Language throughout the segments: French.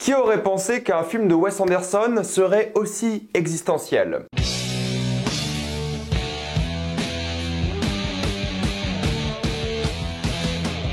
Qui aurait pensé qu'un film de Wes Anderson serait aussi existentiel ?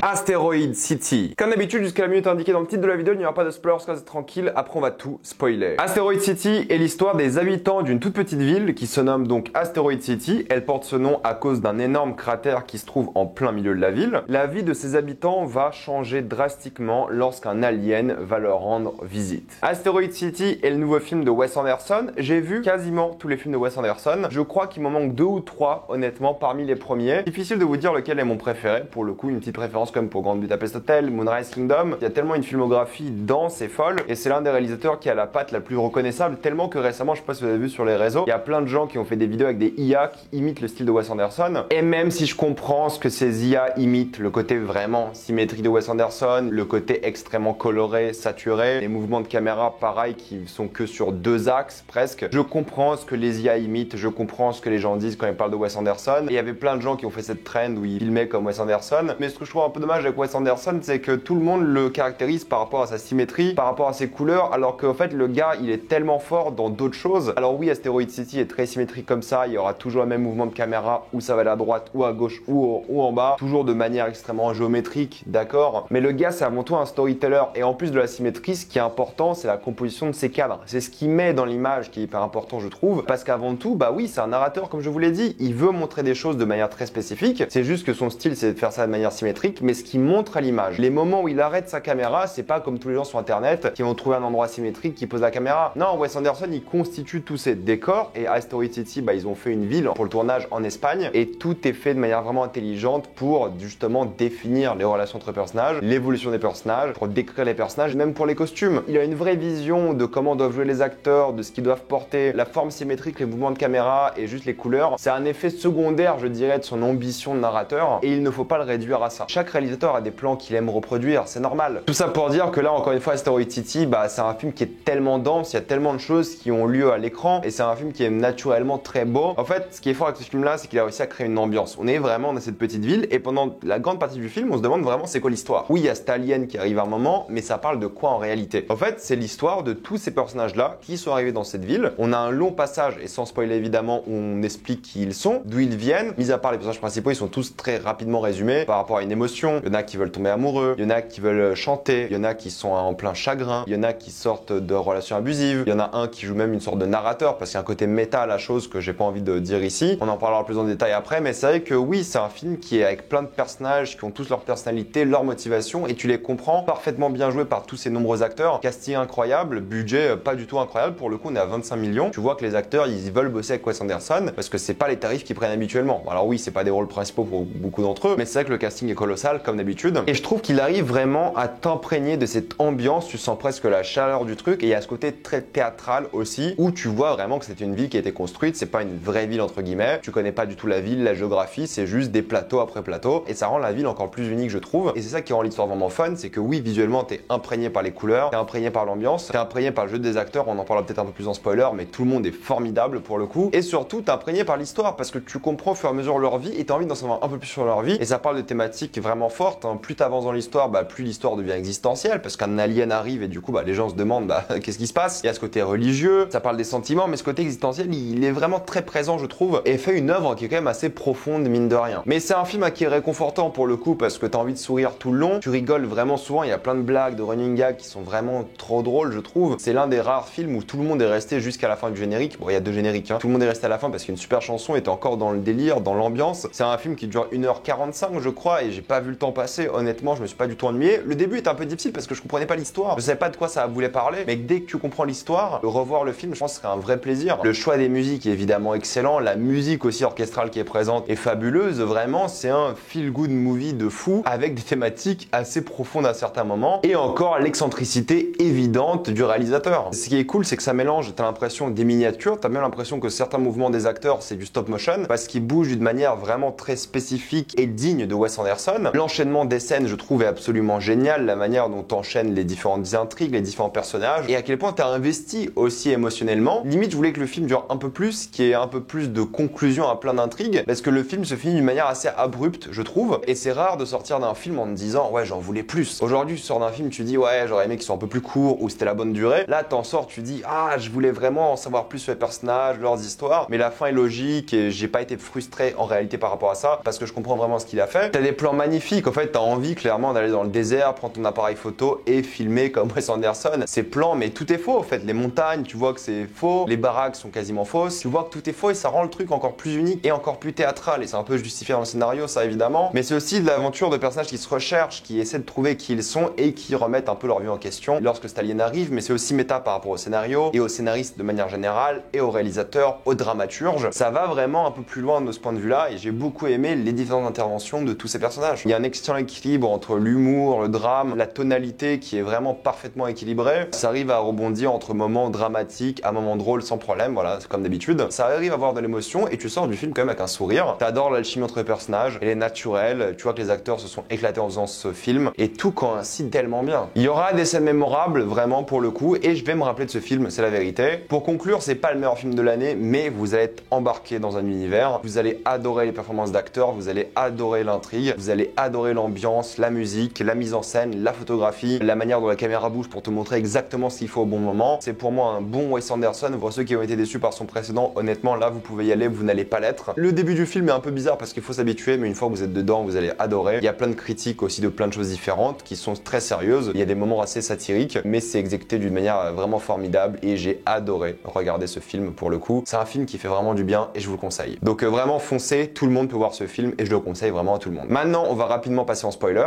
Asteroid City. Comme d'habitude, jusqu'à la minute indiquée dans le titre de la vidéo, il n'y aura pas de spoilers, c'est tranquille, après on va tout spoiler. Asteroid City est l'histoire des habitants d'une toute petite ville qui se nomme donc Asteroid City. Elle porte ce nom à cause d'un énorme cratère qui se trouve en plein milieu de la ville. La vie de ses habitants va changer drastiquement lorsqu'un alien va leur rendre visite. Asteroid City est le nouveau film de Wes Anderson. J'ai vu quasiment tous les films de Wes Anderson. Je crois qu'il m'en manque 2 ou 3, honnêtement, parmi les premiers. Difficile de vous dire lequel est mon préféré. Pour le coup, une petite préférence comme pour Grand Budapest Hotel, Moonrise Kingdom. Il y a tellement une filmographie dense et folle, et c'est l'un des réalisateurs qui a la patte la plus reconnaissable, tellement que récemment, je sais pas si vous avez vu sur les réseaux, il y a plein de gens qui ont fait des vidéos avec des IA qui imitent le style de Wes Anderson. Et même si je comprends ce que ces IA imitent, le côté vraiment symétrique de Wes Anderson, le côté extrêmement coloré, saturé, les mouvements de caméra pareil qui sont que sur 2 axes presque, je comprends ce que les IA imitent, je comprends ce que les gens disent quand ils parlent de Wes Anderson. Et il y avait plein de gens qui ont fait cette trend où ils filmaient comme Wes Anderson, mais ce que je trouve un peu dommage avec Wes Anderson, c'est que tout le monde le caractérise par rapport à sa symétrie, par rapport à ses couleurs, alors qu'en fait le gars il est tellement fort dans d'autres choses. Alors oui, Asteroid City est très symétrique comme ça, il y aura toujours le même mouvement de caméra, où ça va aller à droite ou à gauche ou en bas, toujours de manière extrêmement géométrique, d'accord, mais le gars c'est avant tout un storyteller, et en plus de la symétrie, ce qui est important c'est la composition de ses cadres, c'est ce qu'il met dans l'image qui est hyper important je trouve, parce qu'avant tout, bah oui, c'est un narrateur comme je vous l'ai dit, il veut montrer des choses de manière très spécifique, c'est juste que son style c'est de faire ça de manière symétrique, mais ce qui montre à l'image. Les moments où il arrête sa caméra, c'est pas comme tous les gens sur internet qui vont trouver un endroit symétrique qui pose la caméra. Non, Wes Anderson, il constitue tous ces décors, et à Asteroid City, bah, ils ont fait une ville pour le tournage en Espagne, et tout est fait de manière vraiment intelligente pour justement définir les relations entre personnages, l'évolution des personnages, pour décrire les personnages, même pour les costumes. Il a une vraie vision de comment doivent jouer les acteurs, de ce qu'ils doivent porter, la forme symétrique, les mouvements de caméra et juste les couleurs. C'est un effet secondaire, je dirais, de son ambition de narrateur, et il ne faut pas le réduire à ça. Chaque réalisateur a des plans qu'il aime reproduire, c'est normal. Tout ça pour dire que là, encore une fois, Asteroid City, bah, c'est un film qui est tellement dense, il y a tellement de choses qui ont lieu à l'écran, et c'est un film qui est naturellement très beau. En fait, ce qui est fort avec ce film-là, c'est qu'il a réussi à créer une ambiance. On est vraiment dans cette petite ville, et pendant la grande partie du film, on se demande vraiment c'est quoi l'histoire. Oui, il y a cet alien qui arrive à un moment, mais ça parle de quoi en réalité? En fait, c'est l'histoire de tous ces personnages-là qui sont arrivés dans cette ville. On a un long passage, et sans spoiler évidemment, où on explique qui ils sont, d'où ils viennent. Mis à part les personnages principaux, ils sont tous très rapidement résumés par rapport à une émotion. Il y en a qui veulent tomber amoureux, il y en a qui veulent chanter, il y en a qui sont en plein chagrin, il y en a qui sortent de relations abusives, il y en a un qui joue même une sorte de narrateur parce qu'il y a un côté méta à la chose que j'ai pas envie de dire ici. On en parlera plus en détail après, mais c'est vrai que oui, c'est un film qui est avec plein de personnages qui ont tous leur personnalité, leur motivation, et tu les comprends, parfaitement bien joué par tous ces nombreux acteurs. Casting incroyable, budget pas du tout incroyable, pour le coup on est à 25 millions. Tu vois que les acteurs ils veulent bosser avec Wes Anderson parce que c'est pas les tarifs qu'ils prennent habituellement. Alors oui, c'est pas des rôles principaux pour beaucoup d'entre eux, mais c'est vrai que le casting est colossal comme d'habitude, et je trouve qu'il arrive vraiment à t'imprégner de cette ambiance. Tu sens presque la chaleur du truc, et il y a ce côté très théâtral aussi où tu vois vraiment que c'est une ville qui a été construite, c'est pas une vraie ville entre guillemets, tu connais pas du tout la ville, la géographie, c'est juste des plateaux après plateaux, et ça rend la ville encore plus unique je trouve, et c'est ça qui rend l'histoire vraiment fun, c'est que oui, visuellement t'es imprégné par les couleurs, t'es imprégné par l'ambiance, t'es imprégné par le jeu des acteurs, on en parlera peut-être un peu plus en spoiler, mais tout le monde est formidable pour le coup, et surtout t'es imprégné par l'histoire parce que tu comprends au fur et à mesure leur vie, et t'as envie d'en savoir un peu plus sur leur vie, et ça parle de thématiques vraiment fortes, hein. Plus t'avances dans l'histoire, bah, plus l'histoire devient existentielle parce qu'un alien arrive et du coup bah, les gens se demandent bah, qu'est-ce qui se passe. Il y a ce côté religieux, ça parle des sentiments, mais ce côté existentiel il est vraiment très présent je trouve, et fait une œuvre qui est quand même assez profonde mine de rien. Mais c'est un film qui est réconfortant pour le coup parce que t'as envie de sourire tout le long, tu rigoles vraiment souvent, il y a plein de blagues, de running gags qui sont vraiment trop drôles je trouve. C'est l'un des rares films où tout le monde est resté jusqu'à la fin du générique. Bon, il y a 2 génériques, hein. Tout le monde est resté à la fin parce qu'il y a une super chanson et t'es encore dans le délire, dans l'ambiance. C'est un film qui dure 1h45 je crois, et j'ai pas vu le temps passer, honnêtement je me suis pas du tout ennuyé. Le début était un peu difficile parce que je comprenais pas l'histoire, je savais pas de quoi ça voulait parler, mais dès que tu comprends l'histoire, revoir le film je pense que ce serait un vrai plaisir. Le choix des musiques est évidemment excellent, la musique aussi orchestrale qui est présente est fabuleuse, vraiment c'est un feel good movie de fou avec des thématiques assez profondes à certains moments, et encore l'excentricité évidente du réalisateur. Ce qui est cool c'est que ça mélange, t'as l'impression des miniatures, t'as même l'impression que certains mouvements des acteurs c'est du stop motion parce qu'ils bougent d'une manière vraiment très spécifique et digne de Wes Anderson. L'enchaînement des scènes, je trouve, est absolument génial, la manière dont t'enchaînes les différentes intrigues, les différents personnages, et à quel point t'as investi aussi émotionnellement. Limite, je voulais que le film dure un peu plus, qu'il y ait un peu plus de conclusion à plein d'intrigues, parce que le film se finit d'une manière assez abrupte, je trouve, et c'est rare de sortir d'un film en te disant ouais, j'en voulais plus. Aujourd'hui, tu sors d'un film, tu dis ouais, j'aurais aimé qu'il soit un peu plus court ou c'était la bonne durée. Là, t'en sors, tu dis ah, je voulais vraiment en savoir plus sur les personnages, leurs histoires, mais la fin est logique et j'ai pas été frustré en réalité par rapport à ça parce que je comprends vraiment ce qu'il a fait. T'as des plans magnifiques, en fait, t'as envie clairement d'aller dans le désert, prendre ton appareil photo et filmer comme Wes Anderson. Ces plans, mais tout est faux en fait. Les montagnes, tu vois que c'est faux, les baraques sont quasiment fausses, tu vois que tout est faux et ça rend le truc encore plus unique et encore plus théâtral et c'est un peu justifié dans le scénario, ça évidemment, mais c'est aussi de l'aventure de personnages qui se recherchent, qui essaient de trouver qui ils sont et qui remettent un peu leur vie en question lorsque cet alien arrive, mais c'est aussi méta par rapport au scénario et aux scénaristes de manière générale et aux réalisateurs, aux dramaturges. Ça va vraiment un peu plus loin de ce point de vue-là et j'ai beaucoup aimé les différentes interventions de tous ces personnages. Il y a un excellent équilibre entre l'humour, le drame, la tonalité qui est vraiment parfaitement équilibrée. Ça arrive à rebondir entre moments dramatiques à moments drôles sans problème, voilà, c'est comme d'habitude. Ça arrive à avoir de l'émotion et tu sors du film quand même avec un sourire. T'adores l'alchimie entre les personnages, elle est naturelle, tu vois que les acteurs se sont éclatés en faisant ce film et tout coïncide tellement bien. Il y aura des scènes mémorables vraiment pour le coup et je vais me rappeler de ce film, c'est la vérité. Pour conclure, c'est pas le meilleur film de l'année, mais vous allez être embarqué dans un univers, vous allez adorer les performances d'acteurs, vous allez adorer l'intrigue, vous allez adorer l'ambiance, la musique, la mise en scène, la photographie, la manière dont la caméra bouge pour te montrer exactement ce qu'il faut au bon moment. C'est pour moi un bon Wes Anderson. Pour ceux qui ont été déçus par son précédent, honnêtement là vous pouvez y aller, vous n'allez pas l'être. Le début du film est un peu bizarre parce qu'il faut s'habituer, mais une fois que vous êtes dedans, vous allez adorer. Il y a plein de critiques aussi de plein de choses différentes qui sont très sérieuses. Il y a des moments assez satiriques, mais c'est exécuté d'une manière vraiment formidable et j'ai adoré regarder ce film pour le coup. C'est un film qui fait vraiment du bien et je vous le conseille. Donc vraiment foncez, tout le monde peut voir ce film et je le conseille vraiment à tout le monde. Maintenant, on va rapidement passer en spoiler.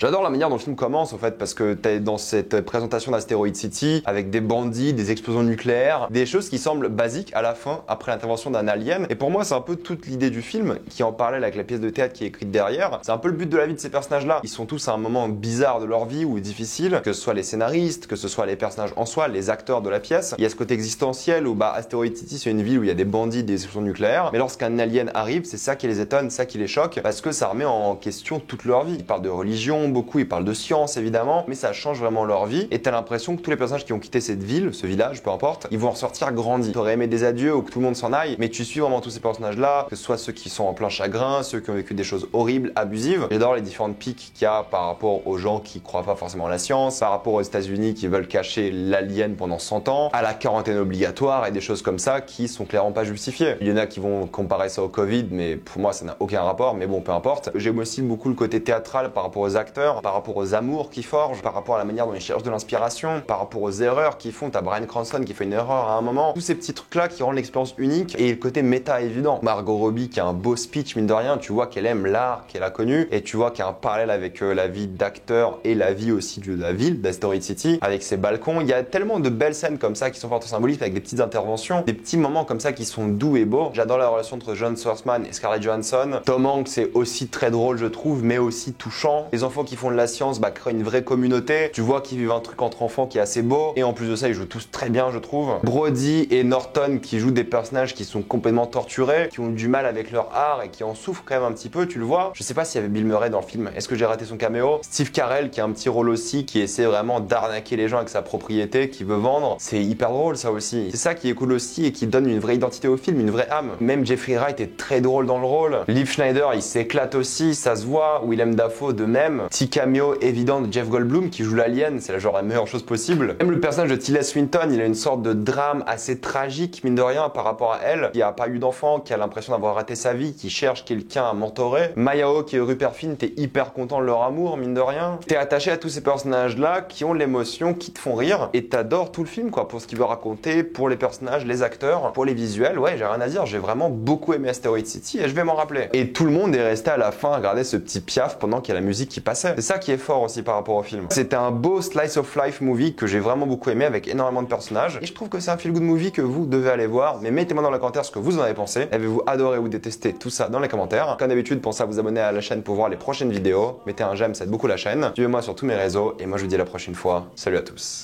J'adore la manière dont le film commence en fait parce que t'es dans cette présentation d'Asteroid City avec des bandits, des explosions nucléaires, des choses qui semblent basiques à la fin après l'intervention d'un alien. Et pour moi c'est un peu toute l'idée du film qui est en parallèle avec la pièce de théâtre qui est écrite derrière. C'est un peu le but de la vie de ces personnages là. Ils sont tous à un moment bizarre de leur vie ou difficile, que ce soit les scénaristes, que ce soit les personnages en soi, les acteurs de la pièce. Il y a ce côté existentiel où Asteroid City c'est une ville où il y a des bandits, des explosions nucléaires. Mais lorsqu'un alien arrive, c'est ça qui les étonne, ça qui les choque parce que ça remet en question toute leur vie. Ils parlent de religion, beaucoup, ils parlent de science évidemment, mais ça change vraiment leur vie et t'as l'impression que tous les personnages qui ont quitté cette ville, ce village, peu importe, ils vont en ressortir grandis. T'aurais aimé des adieux ou que tout le monde s'en aille, mais tu suis vraiment tous ces personnages là, que ce soit ceux qui sont en plein chagrin, ceux qui ont vécu des choses horribles, abusives. J'adore les différentes piques qu'il y a par rapport aux gens qui croient pas forcément à la science, par rapport aux États-Unis qui veulent cacher l'alien pendant 100 ans, à la quarantaine obligatoire et des choses comme ça qui sont clairement pas justifiées. Il y en a qui vont comparer ça au Covid, mais pour moi ça n'a aucun rapport, mais bon peu importe. J'aime aussi beaucoup le côté théâtral par rapport aux acteurs, par rapport aux amours qu'ils forgent, par rapport à la manière dont ils cherchent de l'inspiration, par rapport aux erreurs qu'ils font. T'as Bryan Cranston qui fait une erreur à un moment. Tous ces petits trucs là qui rendent l'expérience unique et le côté méta évident. Margot Robbie qui a un beau speech mine de rien, tu vois qu'elle aime l'art, qu'elle a connu et tu vois qu'il y a un parallèle avec la vie d'acteur et la vie aussi de la ville d'Asteroid City avec ses balcons. Il y a tellement de belles scènes comme ça qui sont fortes en symbolisme avec des petites interventions, des petits moments comme ça qui sont doux et beaux. J'adore la relation entre John Swartzman et Scarlett Johansson. Tom Hanks c'est aussi très drôle je trouve, mais aussi touchant. Les enfants qui font de la science créent une vraie communauté. Tu vois qu'ils vivent un truc entre enfants qui est assez beau et en plus de ça ils jouent tous très bien je trouve. Brody et Norton qui jouent des personnages qui sont complètement torturés, qui ont du mal avec leur art et qui en souffrent quand même un petit peu, tu le vois. Je sais pas s'il y avait Bill Murray dans le film, est-ce que j'ai raté son caméo? Steve Carell qui a un petit rôle aussi, qui essaie vraiment d'arnaquer les gens avec sa propriété, qui veut vendre, c'est hyper drôle ça aussi. C'est ça qui est cool aussi et qui donne une vraie identité au film, une vraie âme. Même Jeffrey Wright est très drôle dans le rôle. Liv Schneider il s'éclate aussi, ça se voit. Willem Dafoe de même. Petit caméo évident de Jeff Goldblum qui joue l'alien, c'est genre la meilleure chose possible. Même le personnage de Tilda Swinton, il a une sorte de drame assez tragique mine de rien par rapport à elle, qui a pas eu d'enfant, qui a l'impression d'avoir raté sa vie, qui cherche quelqu'un à mentorer. Maya Hawke et Rupert Finn, t'es hyper content de leur amour mine de rien. T'es attaché à tous ces personnages là qui ont de l'émotion, qui te font rire et t'adores tout le film quoi, pour ce qu'il veut raconter, pour les personnages, les acteurs, pour les visuels. Ouais, j'ai rien à dire, j'ai vraiment beaucoup aimé Asteroid City et je vais m'en rappeler. Et tout le monde est resté à la fin à regarder ce petit piaf pendant qu'il y a la musique qui passait. C'est ça qui est fort aussi par rapport au film. C'était un beau slice of life movie que j'ai vraiment beaucoup aimé avec énormément de personnages et je trouve que c'est un feel good movie que vous devez aller voir, mais mettez-moi dans les commentaires ce que vous en avez pensé. Avez-vous adoré ou détesté tout ça dans les commentaires? Comme d'habitude, pensez à vous abonner à la chaîne pour voir les prochaines vidéos. Mettez un j'aime, ça aide beaucoup la chaîne. Suivez-moi sur tous mes réseaux et moi je vous dis à la prochaine fois. Salut à tous.